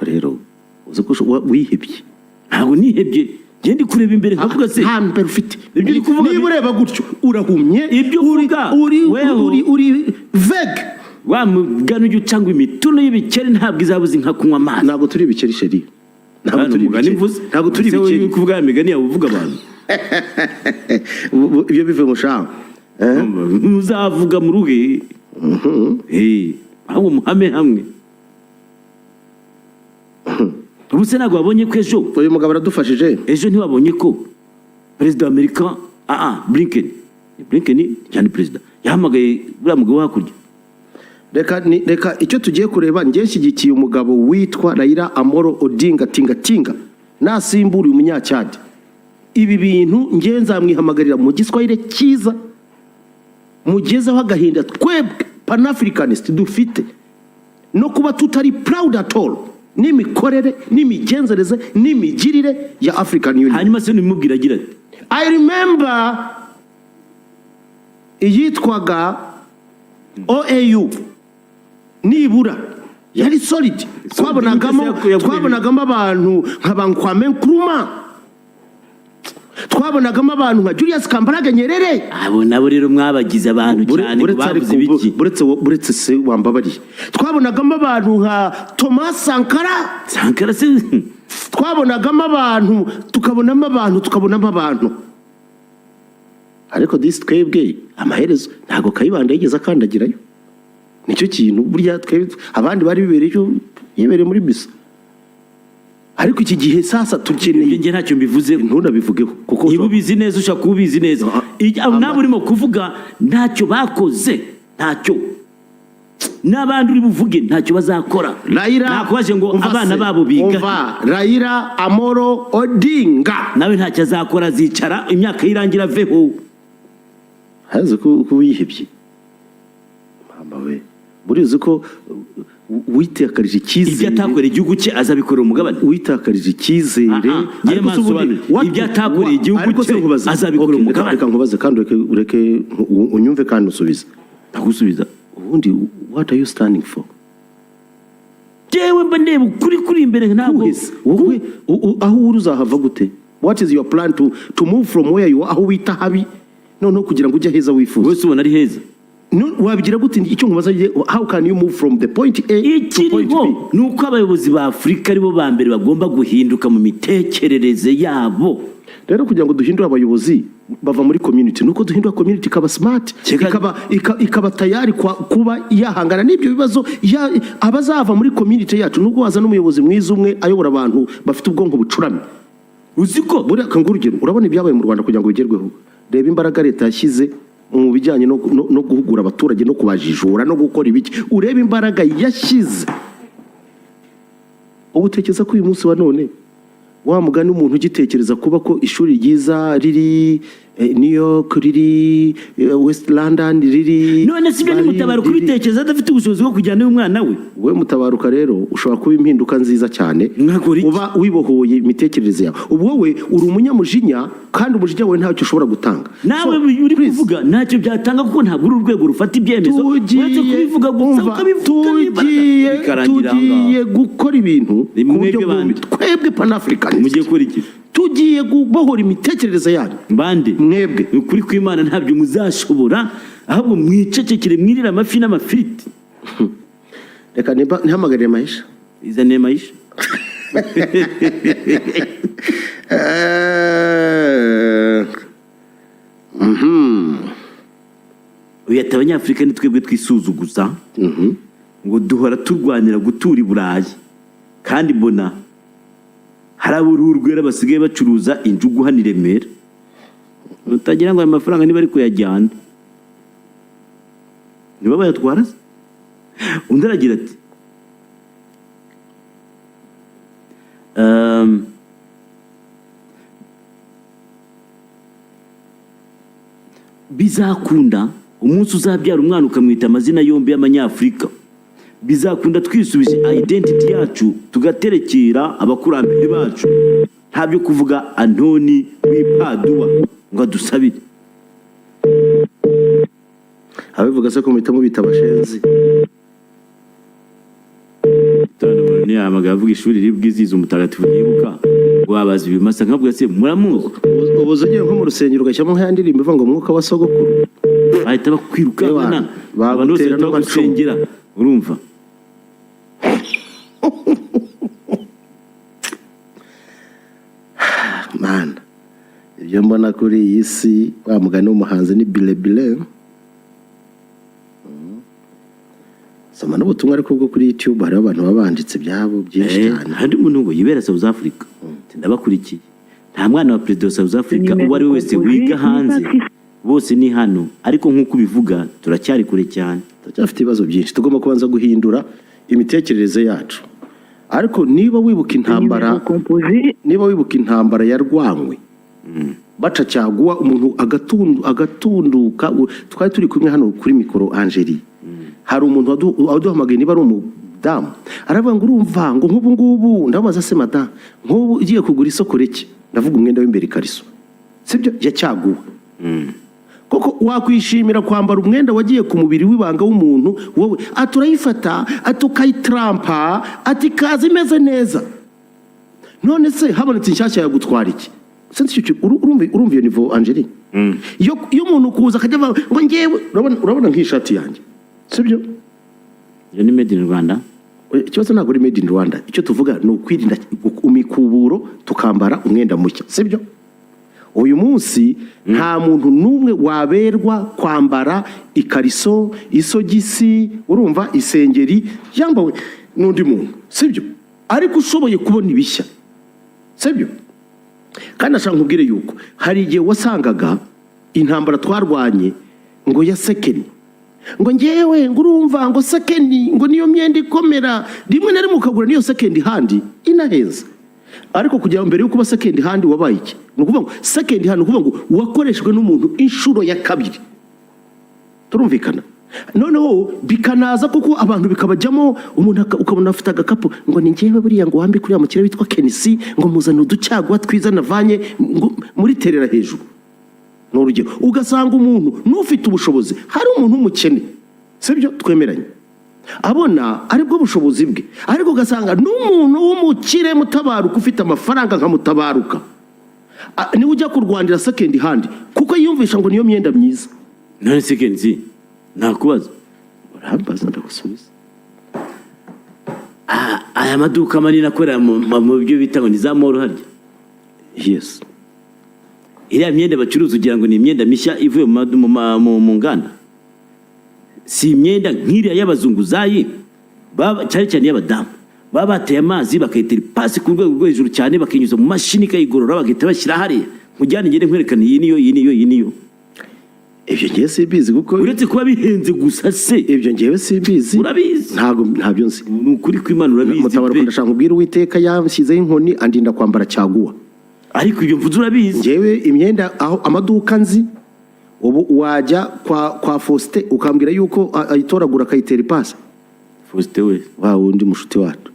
[SPEAKER 2] Rero uzi ko wihebye.
[SPEAKER 4] Ntabwo nihebye. Gendi kureba imbere nkavuga se
[SPEAKER 2] nta perfect
[SPEAKER 4] ibyo uri kuvuga
[SPEAKER 2] niba ureba gutyo urahumye
[SPEAKER 4] ibyo uvuga
[SPEAKER 2] uri vague
[SPEAKER 4] wa mugano ujya ucanga imituno y'ibikeri ntabwo izabuze nka kunywa amazi
[SPEAKER 2] ntabwo turi ibikeri sheri ntabwo turi ibikeri
[SPEAKER 4] kuvuga imigani yawe uvuga abantu
[SPEAKER 2] ibyo bive mu shaho
[SPEAKER 4] muzavuga mu ruhe aho muhame hamwe ubuse ntabwo wabonye ko ejo
[SPEAKER 2] uyu mugabo aradufashije
[SPEAKER 4] ejo ntiwabonye ko perezida wa Amerika Blinken cyane perezida yahamagaye buriya mugabo hakurya
[SPEAKER 2] reka icyo tugiye kureba njye nshyigikiye umugabo witwa Raila Amolo Odinga tingatinga nasimbura umunyacyadi ibi bintu njye nzamwihamagarira mu giswahili cyiza mugezeho agahinda twebwe Pan-Africanist dufite no kuba tutari proud at all n'imikorere n'imigenzereze n'imigirire ya African Union.
[SPEAKER 4] Hanyuma se nimubwira agira ati
[SPEAKER 2] I remember iyitwaga OAU nibura yari solid twabonagamo abantu nk'abankwame Nkrumah twabonagamo abantu nka Julius Kambarage Nyerere
[SPEAKER 4] abo nabo rero mwabagize abantu cyane bavuze ibiki
[SPEAKER 2] buretse se wambabariye twabonagamo abantu nka Thomas Sankara
[SPEAKER 4] se
[SPEAKER 2] twabonagamo abantu tukabonamo abantu ariko this twebwe amaherezo ntago Kayibanda yigeze akandagirayo nicyo kintu burya twebwe abandi bari bibereye muri bisa ariko iki gihe sasa tukeneye
[SPEAKER 4] nge ntacyo mbivuze
[SPEAKER 2] ntunabivugeho kuko
[SPEAKER 4] niba ubizi neza ushaka kubizi neza nabo urimo kuvuga ntacyo bakoze ntacyo n'abandi uri buvuge ntacyo bazakora nakubaje ngo abana babo biga
[SPEAKER 2] Raila Amolo Odinga
[SPEAKER 4] nawe ntacyo azakora azicara imyaka yirangira aveho
[SPEAKER 2] haze ko wihebye mama we burizi ko witakarije icyizere
[SPEAKER 4] ibyo atakoreye igihugu cye azabikorera umugabane
[SPEAKER 2] witakarije icyizere
[SPEAKER 4] ibyo atakoreye igihugu cye azabikorera umugabane.
[SPEAKER 2] Reka nkubaze kandi ureke unyumve kandi usubize.
[SPEAKER 4] Ndagusubiza.
[SPEAKER 2] Ubundi what are you standing for?
[SPEAKER 4] Jewe mba ndeba kuri imbere ntabwo
[SPEAKER 2] wowe aho uri uzahava gute? What is your plan to move from where you are aho wita habi no kugira ngo ujye heza wifuza?
[SPEAKER 4] Wese ubona ari heza.
[SPEAKER 2] Wabigira gute? Icyo nkubaza, how can you move from the point A to point B?
[SPEAKER 4] Nuko abayobozi ba Afrika aribo ba mbere bagomba guhinduka mu mitekerereze yabo.
[SPEAKER 2] Rero kugira ngo duhindure abayobozi bava muri community, nuko duhindura community ikaba smart, ikaba tayari kuba yahangana n'ibyo bibazo abazava muri community yacu. Nuko waza n'umuyobozi mwiza umwe ayobora abantu bafite ubwonko bucurame. Uziko buriya kangurugero urabona ibyabaye mu Rwanda kugira ngo bigerweho. Reba imbaraga leta yashyize mu bijyanye no guhugura abaturage no kubajijura no gukora ibiki. Ureba imbaraga yashyize. Ubutekereza ko uyu munsi wa none wa mugani umuntu ugitekereza kuba ko ishuri ryiza riri New York, riri West London, riri
[SPEAKER 4] none sibyo ni Mutabaruka kubitekereza adafite ubushobozi bwo kujyana umwana we
[SPEAKER 2] Mutabaruka rero ushobora kuba impinduka nziza cyane uba wibohoye imitekerereze yawe. Wowe uri umunyamujinya kandi umujinya wawe ntacyo ushobora gutanga.
[SPEAKER 4] Nawe uri kuvuga ntacyo byatanga kuko ntabwo uri urwego rufata ibyemezo. Uretse kubivuga gusa ukabivuga
[SPEAKER 2] tugiye gukora ibintu ku buryo twebwe Pan-African
[SPEAKER 4] mugiye gukora iki?
[SPEAKER 2] Tugiye gubohora imitekerereze yanyu.
[SPEAKER 4] Mbande
[SPEAKER 2] mwebwe
[SPEAKER 4] ukuri kw'Imana ntabyo muzashobora, ahubwo mwicecekere mwirira amafi n'amafiriti.
[SPEAKER 2] Reka ntihamagarire Maisha.
[SPEAKER 4] Izane Maisha. Uyata abanyafrika ni twebwe twisuzuguza ngo duhora turwanira gutura i Burayi, kandi mbona hari uruhu rwera basigaye bacuruza injugu hano i Remera. Utagira ngo aya mafaranga niba ari kuyajyana niba bayatwara se? Undi aragira ati bizakunda umunsi uzabyara umwana ukamwita amazina yombi y'Amanyafrika. Bizakunda twisubije identity yacu tugaterekera abakurambere bacu. Ntabyo kuvuga Antoni w'iPadua ngo adusabire.
[SPEAKER 2] Abivuga se ko muhitamo bita abashenzi.
[SPEAKER 4] Ni amaga avuga ishuri ribwiziza umutagatifu nibuka wabaza ibimasa nkabwo se muramuzi.
[SPEAKER 2] Ubuzogiye nko mu rusengero ugashyamo nk'yandirimbo ivuga ngo mwuka wa sogokuru.
[SPEAKER 4] Bahita bakwirukana abantu bose bagusengera. Urumva?
[SPEAKER 2] Man, ibyo mbona kuri iyi si wa mugani w'umuhanzi ni bile. Sama n'ubutumwa ariko bwo kuri YouTube hari abantu babanditse byabo byinshi cyane.
[SPEAKER 4] Hari umuntu ngo yibera South Africa. Ndabakurikiye. Nta mwana wa president wa South Africa uwo ari wese wiga hanze. Bose ni hano, ariko nk'uko bivuga turacyari kure cyane.
[SPEAKER 2] Turacyafite ibibazo byinshi. Tugomba kubanza guhindura imitekerereze yacu. Ariko niba wibuka intambara yarwanywe baca cyaguwa umuntu agatunduka. Twari turi kumwe hano kuri mikoro Angeli. Hari umuntu waduhamagaye niba ari umudamu aravuga ngo urumva ngo nk'ubu ngubu ndabaza se mata nk'ubu ugiye kugura isoko reke ndavuga umwenda w'imbere ikariso sibyo yacyaguwe. Koko wakwishimira kwambara umwenda wagiye ku mubiri w'ibanga w'umuntu wowe aturayifata atukayitrampa ati kazi imeze neza. None se habonetse inshyashya yagutwara iki? Urumva iyo nivo Angeli. Iyo umuntu kuza akajya ngo ngewe urabona nk'ishati yanjye sibyo?
[SPEAKER 4] Iyo ni made in Rwanda.
[SPEAKER 2] Ikibazo ntabwo ari made in Rwanda. Icyo tuvuga ni ukwirinda umikuburo tukambara umwenda mushya sibyo? Uyu munsi nta muntu numwe waberwa kwambara ikariso, isogisi, urumva isengeri yambawe n'undi muntu sibyo? Ariko ushoboye kubona ibishya sibyo? Kandi ashaka nkubwire yuko hari igihe wasangaga intambara twarwanye ngo ya sekeni ngo ngewe ngo urumva ngo sekeni ngo niyo myenda ikomera, rimwe na rimwe ukagura niyo sekendi handi inahenze. Ariko kugira mbere yo kuba second hand wabaye iki? Nukuvuga ngo second hand nukuvuga ngo wakoreshwe n'umuntu inshuro ya kabiri. Turumvikana? noneho bikanaza kuko abantu bikabajyamo umuntu ukabona afite agakapu ngo ni njyewe buriya ngo wambi kuriya mukire witwa KNC ngo muzana uducyagwa twiza navanye muri terera hejuru n'urugero ugasanga umuntu n'ufite ubushobozi hari umuntu w'umukene sibyo twemeranye abona aribwo bushobozi bwe ariko ugasanga n'umuntu w'umukire mutabaruka ufite amafaranga nka mutabaruka niwe ujya kurwanira second hand kuko yiyumvisha ngo niyo myenda myiza
[SPEAKER 4] none second nakubaza
[SPEAKER 2] urambaza ndagusubiza
[SPEAKER 4] aya maduka manini akorera mu byo bita ngo ni za moro harya
[SPEAKER 2] yes
[SPEAKER 4] iriya myenda bacuruza ugira ngo ni imyenda mishya ivuye mu nganda si imyenda nk'iriya y'abazunguzayi cyane cyane y'abadamu baba bateye amazi bakayitera ipasi ku rwego rwo hejuru cyane bakinyuza mu mashini ikayigorora bagahita bashyira hariya nkujyane ngende nkwerekana iyi niyo
[SPEAKER 2] ibyo ngiye simbizi kuko
[SPEAKER 4] uretse kuba bihenze gusa se
[SPEAKER 2] ibyo ngiye simbizi
[SPEAKER 4] urabizi
[SPEAKER 2] ntabyo nzi
[SPEAKER 4] ni ukuri kw'Imana urabizi
[SPEAKER 2] mutabaruka ndashaka kubwira Uwiteka yamshyizeho inkoni andinda kwambara cyaguwa
[SPEAKER 4] ariko ibyo mvuze urabizi
[SPEAKER 2] ngewe imyenda aho amaduka nzi ubu wajya kwa Faustin ukambwira yuko ayitoragura akayitera ipasi
[SPEAKER 4] Faustin we
[SPEAKER 2] wa wundi mushuti wacu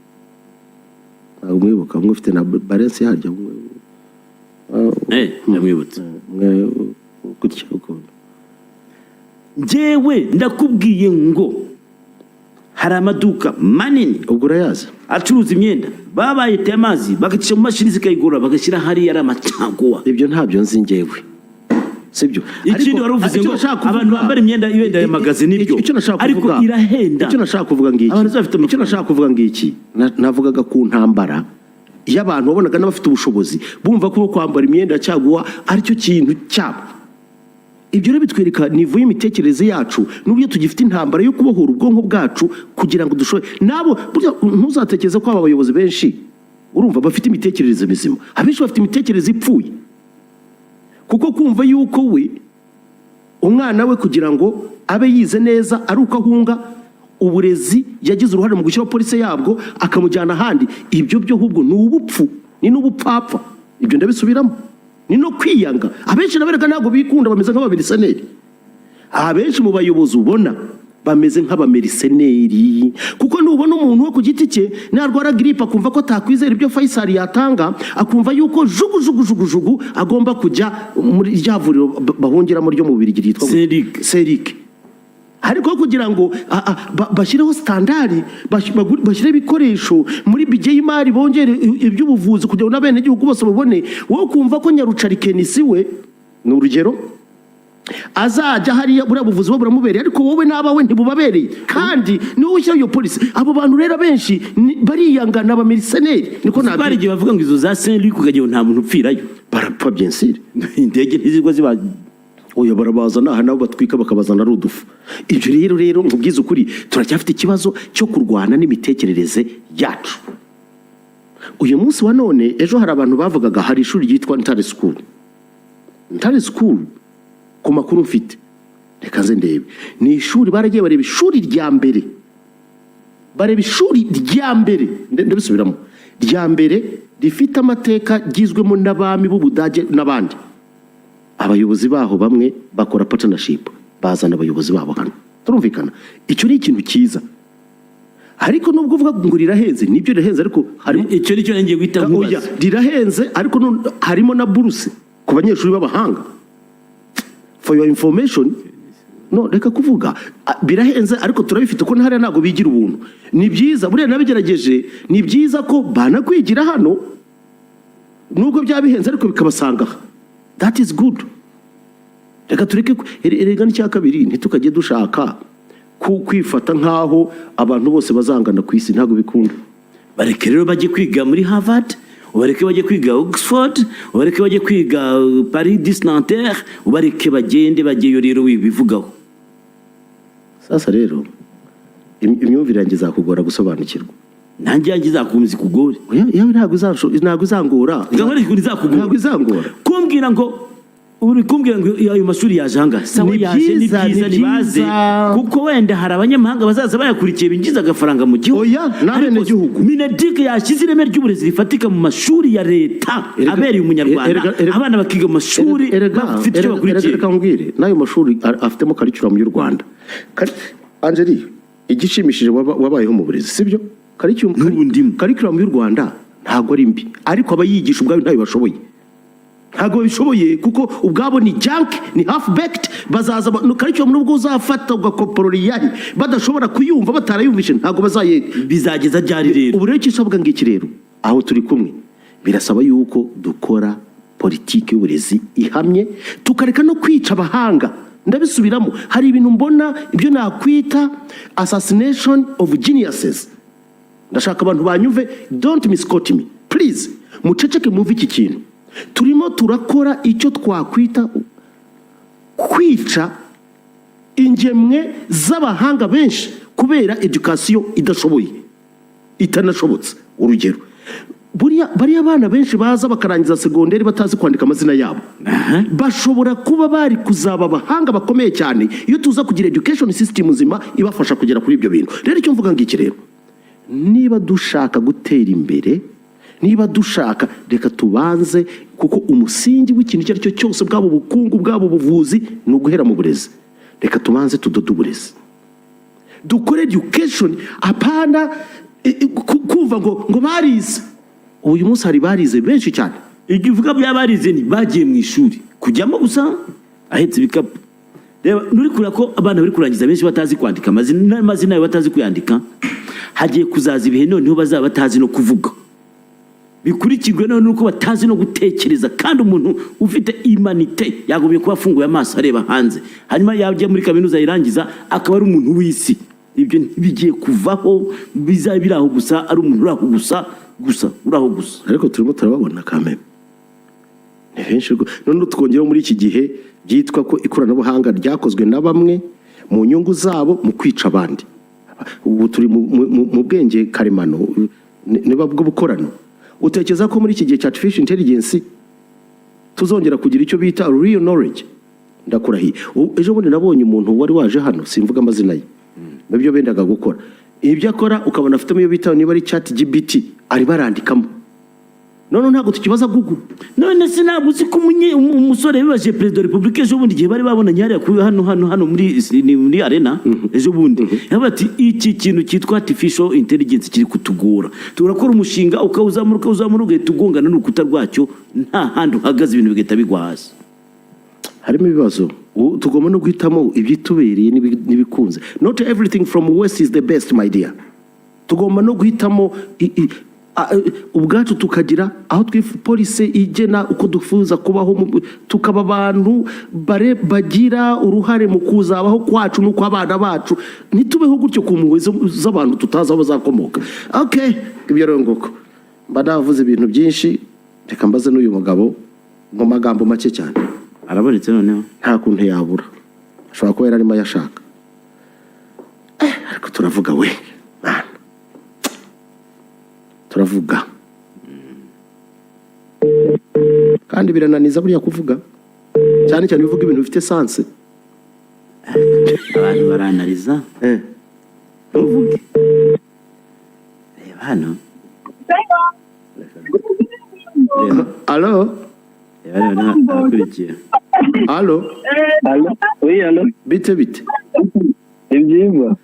[SPEAKER 2] ntabwo mwibuka umwe ufite na balance harya
[SPEAKER 4] ndamwibutse
[SPEAKER 2] gutya uko
[SPEAKER 4] njyewe ndakubwiye ngo hari amaduka manini
[SPEAKER 2] ubwo urayazi
[SPEAKER 4] acuruza imyenda baba bayiteye amazi bagacisha mu mashini zikayigorora bagashyira hariya ari amacaguwa
[SPEAKER 2] ibyo ntabyo nzi njyewe sibyo
[SPEAKER 4] ikindi wari uvuze ngo abantu bambara imyenda ibenda ya magazine nibyo ariko irahenda
[SPEAKER 2] icyo nashaka kuvuga ngiki navugaga ku ntambara y'abantu wabonaga n'abafite ubushobozi bumva ko kwambara imyenda cyaguwa aricyo kintu cyabo ibyo rero bitwereka nivo y'imitekerereze yacu n'uburyo tugifite intambara yo kubohora ubwonko bwacu kugira ngo dushobore nabo ntuzatekereze ko aba bayobozi benshi urumva bafite imitekerereze mizima abenshi bafite imitekerereze ipfuye kuko kumva yuko we umwana we kugira ngo abe yize neza ari uko ahunga uburezi yagize uruhare mu gushyiraho polisi yabwo akamujyana ahandi ibyo byo ahubwo ni ubupfu ni n'ubupfapfa ibyo ndabisubiramo ni no kwiyanga abenshi naberega ntabwo bikunda bameze nk'abameriseneri abenshi mu bayobozi ubona bameze nk'abameriseneri kuko nubona umuntu wo ku giti cye narwara gripe akumva ko atakwizera ibyo Faisal yatanga akumva yuko jugu agomba kujya muri rya vuriro bahungiramo ryo mu Bubiligi ryitwa Serik ariko kugira ngo bashyireho standard bashyire ibikoresho muri bije y'imari bongere iby'ubuvuzi kugira ngo n'abene gihugu bose babone wowe kumva ko Nyarucari KNC we ni urugero azajya hariya buriya buvuzi bo buramubereye ariko wowe n'abawe ntibubabereye kandi niwe ushyiraho iyo polisi abo bantu rero benshi bariyangana abameriseneri niko
[SPEAKER 4] nabyo igihe bavuga ngo izo za Saint-Luc ukagira nta muntu upfirayo
[SPEAKER 2] barapfa bien sûr
[SPEAKER 4] indege ntizigwa ziba
[SPEAKER 2] oya barabazana aha nabo batwika bakabazana ari udufu ibyo rero nkubwiza ukuri turacyafite ikibazo cyo kurwana n'imitekerereze yacu uyu munsi wa none ejo hari abantu bavugaga hari ishuri ryitwa Ntare School ku makuru mfite reka nze ndebe ni ishuri baragiye bareba ishuri rya mbere ndabisubiramo rya mbere rifite amateka gizwemo n'abami b'Ubudage n'abandi abayobozi baho bamwe bakora partnership bazana abayobozi babo hano turumvikana icyo ni ikintu cyiza ariko nubwo uvuga ngo rirahenze nibyo rirahenze ariko harimo
[SPEAKER 4] icyo nicyo ngiye guhita nkubaza
[SPEAKER 2] rirahenze ariko harimo na buruse ku banyeshuri b'abahanga for your information no reka kuvuga birahenze ariko turabifite ko ntahari ntago bigira ubuntu ni byiza buriya nabigerageje ni byiza ko banakwigira hano nubwo byabihenze ariko bikabasanga that is good reka tureke erega n'icya kabiri ntitukajye dushaka kwifata nkaho abantu bose bazangana ku isi ntago bikunda
[SPEAKER 4] bareke rero bajye kwiga muri Harvard ubareke bajye kwiga Oxford ubareke bajye kwiga Paris 10 Nanterre ubareke bagende bajyeyo rero wibivugaho
[SPEAKER 2] sasa rero imyumvire yanjye zakugora gusobanukirwa
[SPEAKER 4] nanjye yanjye zakumzi kugore
[SPEAKER 2] yawe ntago izangora
[SPEAKER 4] ntabwo izangora
[SPEAKER 2] kumbwira
[SPEAKER 4] ngo uri kumbwira ngo ayo mashuri yajanga sawa yaje ni byiza nibaze kuko wenda hari abanyamahanga bazaza bayakurikiye binjiza agafaranga mu gihugu
[SPEAKER 2] oya nabene gihugu
[SPEAKER 4] Mineduc yashyize ireme ry'uburezi rifatika mu mashuri ya leta abereye umunyarwanda abana bakiga mu mashuri bafite icyo bakurikiye
[SPEAKER 2] reka mbwire nayo mashuri afitemo curriculum y'u Rwanda Angeli igishimishije wabayeho mu burezi sibyo curriculum y'u Rwanda ntago ari mbi ariko abayigisha ubwabo ntayo bashoboye ntago bishoboye kuko ubwabo ni junk ni half baked bazaza curriculum nubwo uzafata ugakoporora yahi badashobora kuyumva batarayumvishe ntago bazaye
[SPEAKER 4] bizageza ryari rero
[SPEAKER 2] ubu rero kisabwa ngiki rero aho turi kumwe birasaba yuko dukora politiki y'uburezi ihamye tukareka no kwica abahanga ndabisubiramo hari ibintu mbona ibyo nakwita assassination of geniuses ndashaka abantu banyuve don't misquote me please muceceke muve iki kintu turimo turakora icyo twakwita kwica ingemwe z'abahanga benshi kubera education idashoboye itanashobotse urugero bariya abana benshi baza bakarangiza segonderi batazi kwandika amazina yabo bashobora kuba bari kuzaba abahanga bakomeye cyane iyo tuza kugira education system nzima ibafasha kugera kuri ibyo bintu rero icyo mvuga ngiki rero niba dushaka gutera imbere niba dushaka reka tubanze kuko umusingi w'ikintu icyo ari cyo cyose bwabo bukungu bwabo buvuzi ni uguhera mu burezi reka tubanze tudoda uburezi dukore education apana kumva ngo barize uyu munsi hari barize benshi cyane
[SPEAKER 4] igivuga by'abarize ni bagiye mu ishuri kujyamo gusa ahetse ibikapu reba nuri kura ko abana bari kurangiza benshi batazi kwandika amazina yabo batazi kuyandika hagiye kuzaza ibihe noneho bazaba batazi no kuvuga bikurikirwe none nuko batazi no gutekereza kandi umuntu ufite imanite yagomye kuba afunguye amaso areba hanze hanyuma yajya muri kaminuza yirangiza akaba ari umuntu w'isi ibyo ntibigiye kuvaho bizabiraho gusa ari umuntu uraho gusa
[SPEAKER 2] ariko turimo turababona kameme ni benshi none twongeraho muri iki gihe byitwa ko ikoranabuhanga ryakozwe na bamwe mu nyungu zabo mu kwica abandi ubu turi mu bwenge karemano niba bwo bukorano utekereza ko muri iki gihe cya artificial intelligence tuzongera kugira icyo bita real knowledge ndakurahiye ejo bundi nabonye umuntu wari waje hano simvuga amazina ye nabyo bendaga gukora ibyo akora ukabona afite iyo bita niba ari chat GPT ari barandikamo none ntago tukibaza Google
[SPEAKER 4] none sinabuzi ko umusore bibaje president de republique ejo bundi gihe bari babonanye hariya ku hano muri arena ejo bundi yabati iki kintu cyitwa artificial intelligence kiri kutugora turakora umushinga ukawuzamura ugahita n'urukuta rwacyo nta handi uhagaze ibintu bigahita bigwa hasi
[SPEAKER 2] harimo ibibazo tugomba no guhitamo ibyitubereye n'ibikunze not everything from west is the best my dear tugomba no guhitamo ubwacu tukagira aho polisi igena uko dufuza kubaho tukaba abantu bagira uruhare mu kuzabaho kwacu n'uko abana bacu ntitubeho gutyo ku mpuhwe z'abantu tutazi aho bazakomoka okay ibyo rero ngoko mba navuze ibintu byinshi reka mbaze n'uyu mugabo mu magambo make cyane
[SPEAKER 4] arabonetse noneho
[SPEAKER 2] nta kuntu yabura ashobora kuba yararimo ayashaka ariko turavuga we turavuga kandi birananiza buriya kuvuga cyane cyane bivuga ibintu bifite sanse
[SPEAKER 4] abantu baranariza uvuge reba hano
[SPEAKER 2] alo alo
[SPEAKER 7] alo
[SPEAKER 2] bite
[SPEAKER 7] ibyiza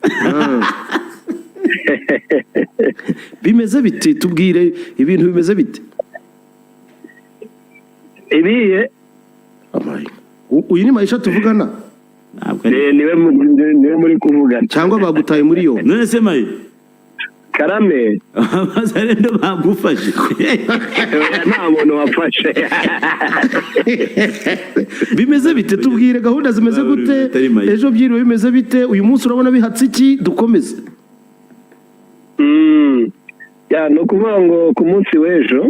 [SPEAKER 2] bimeze bite tubwire ibintu bimeze bite
[SPEAKER 7] ibiye
[SPEAKER 2] uyu ni Maisha tuvugana
[SPEAKER 7] niwe muri kuvugana
[SPEAKER 2] cyangwa bagutaye muri yo
[SPEAKER 4] none se Mayi
[SPEAKER 7] karame
[SPEAKER 4] bazarendo bagufashe
[SPEAKER 7] nta muntu wafashe
[SPEAKER 2] bimeze bite tubwire gahunda zimeze gute ejo byiriwe bimeze bite uyu munsi urabona bihatse iki dukomeze
[SPEAKER 7] ni ukuvuga ngo ku munsi w'ejo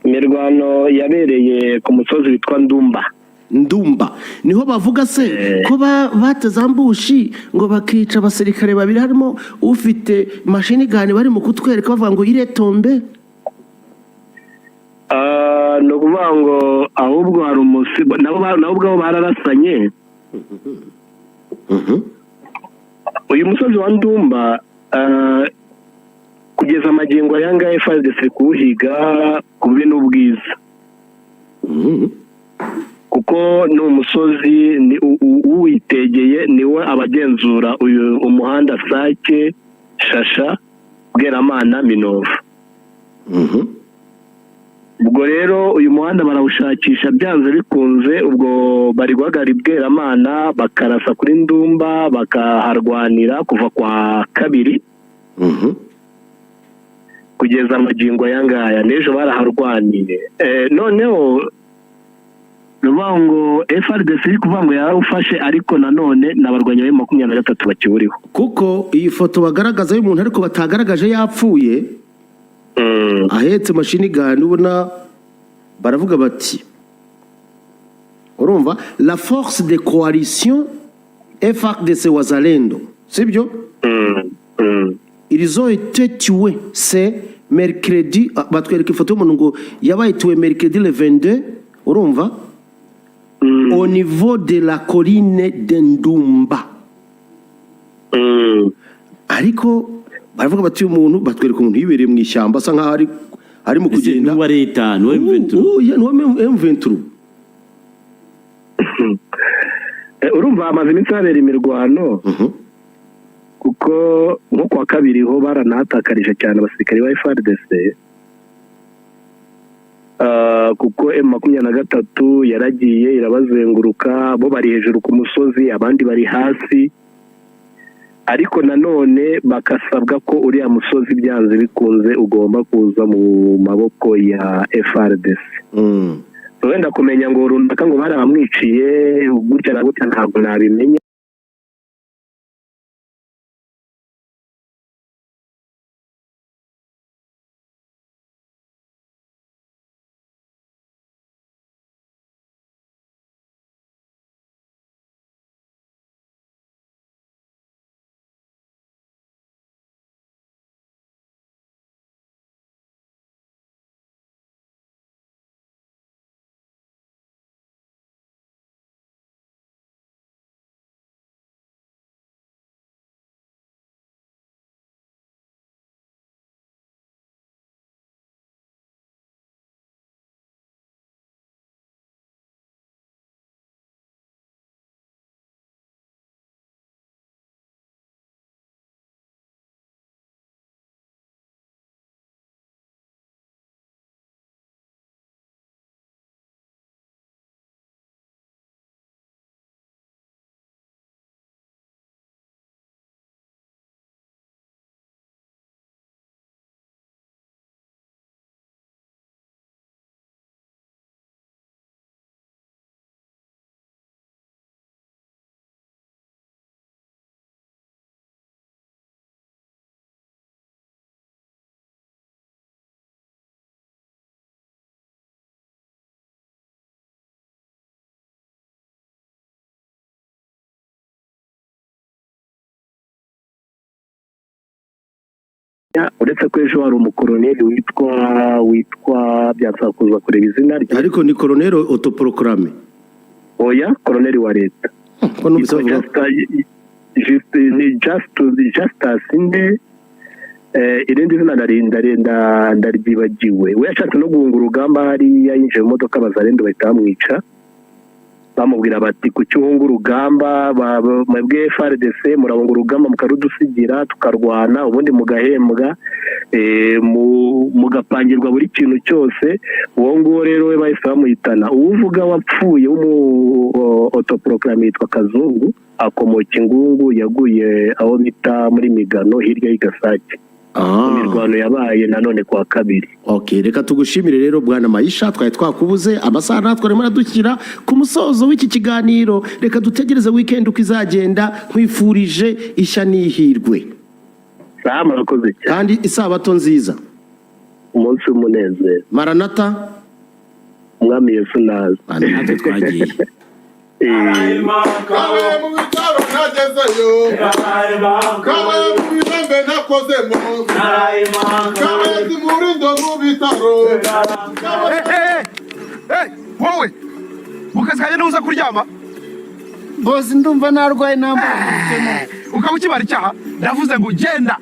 [SPEAKER 7] imirwano yabereye ku musozi witwa Ndumba
[SPEAKER 2] niho bavuga se ko bateze ambushi ngo bakica abasirikare babiri harimo ufite mashini gani bari mu kutwereka bavuga ngo iretombe
[SPEAKER 7] no kuvuga ngo ahubwo hari umusibo nabo ubwo bararasanye. Uyu musozi wa Ndumba kugeza amagingo yanga FARDC kuhiga kubi n'ubwiza. Kuko ni umusozi uwitegeye niwe abagenzura uyu umuhanda Sake Shasha Bweramana Minova. Ubwo rero uyu muhanda barawushakisha byanze bikunze, ubwo bari guhagara Bweramana bakarasa kuri Ndumba bakaharwanira kuva kwa kabiri kugeza amagingo yangaya. N'ejo baraharwaniye. Noneho nuvuga ngo FARDC iri kuvuga ngo yarawufashe, ariko nanone n'abarwanyi ba 23 bakiburiho.
[SPEAKER 2] Kuko iyi foto bagaragaza y'umuntu ariko batagaragaje yapfuye ahetse machine gun, ubona baravuga bati urumva la force de coalition FARDC Wazalendo, sibyo? Ils ont été tués c'est mercredi, batwereka ifoto y'umuntu ngo yabaye tuwe mercredi le 22, urumva? Au niveau de la colline de Ndumba. Ariko baravuga bati umuntu batwereka umuntu yibereye mu ishyamba asa nkaho ari mu kugenda.
[SPEAKER 4] Ni wa leta, ni
[SPEAKER 2] M23.
[SPEAKER 7] Urumva amaze iminsi habera imirwano. Kuko nko kwa kabiri ho baranahatakarije cyane abasirikari ba FARDC. Kuko M23 yaragiye irabazenguruka, bo bari hejuru ku musozi abandi bari hasi, ariko nanone bakasabwa ko uriya musozi byanze bikunze ugomba kuza mu maboko ya FARDC. Wenda kumenya ngo runaka ngo baramwiciye gutya na gutya ntabwo nabimenya. Uretse ko ejo hari umukoloneli witwa byasakuza kureba izina rye,
[SPEAKER 2] ariko ni colonel autoproclamé.
[SPEAKER 7] Oya, koloneli wa leta.
[SPEAKER 2] Ko n'ubisavuga
[SPEAKER 7] Justus inde irindi zina ndaryibagiwe. We yashatse no guhunga urugamba, hari yinjiye mu modoka abazalendo bahita bamwica, bamubwira bati ku cyuhunga urugamba mwebwe FARDC murabunga urugamba mukarudusigira tukarwana ubundi mugahembwa mugapangirwa buri kintu cyose. Uwo nguwo rero we bahise bamuhitana. Uvuga wapfuye autoproclamé yitwa Kazungu, akomoka Ingungu, yaguye aho bita muri Migano hirya y'Igasake. Imirwano yabaye nanone kwa kabiri.
[SPEAKER 2] Okay, reka tugushimire rero bwana Mayisha, twari twakubuze amasaha natwe arimo adukira ku musozo w'iki kiganiro. Reka dutegereze weekend uko izagenda, nkwifurije ishya n'ihirwe.
[SPEAKER 7] Murakoze cyane
[SPEAKER 2] kandi isabato nziza,
[SPEAKER 7] umunsi w'umunezero.
[SPEAKER 2] Maranatha,
[SPEAKER 7] Umwami Yesu naza.
[SPEAKER 4] natwe twagiye.
[SPEAKER 10] Kawe mu bitaro nagezeyo, kawe mu bihembe nakozemo, kawe muri ndo mu bitaro. wowe mu kazi kanjye ntuza kuryama
[SPEAKER 11] bosi ndumva narwaye namba
[SPEAKER 10] ukaba ukibara icyaha ndavuze ngo genda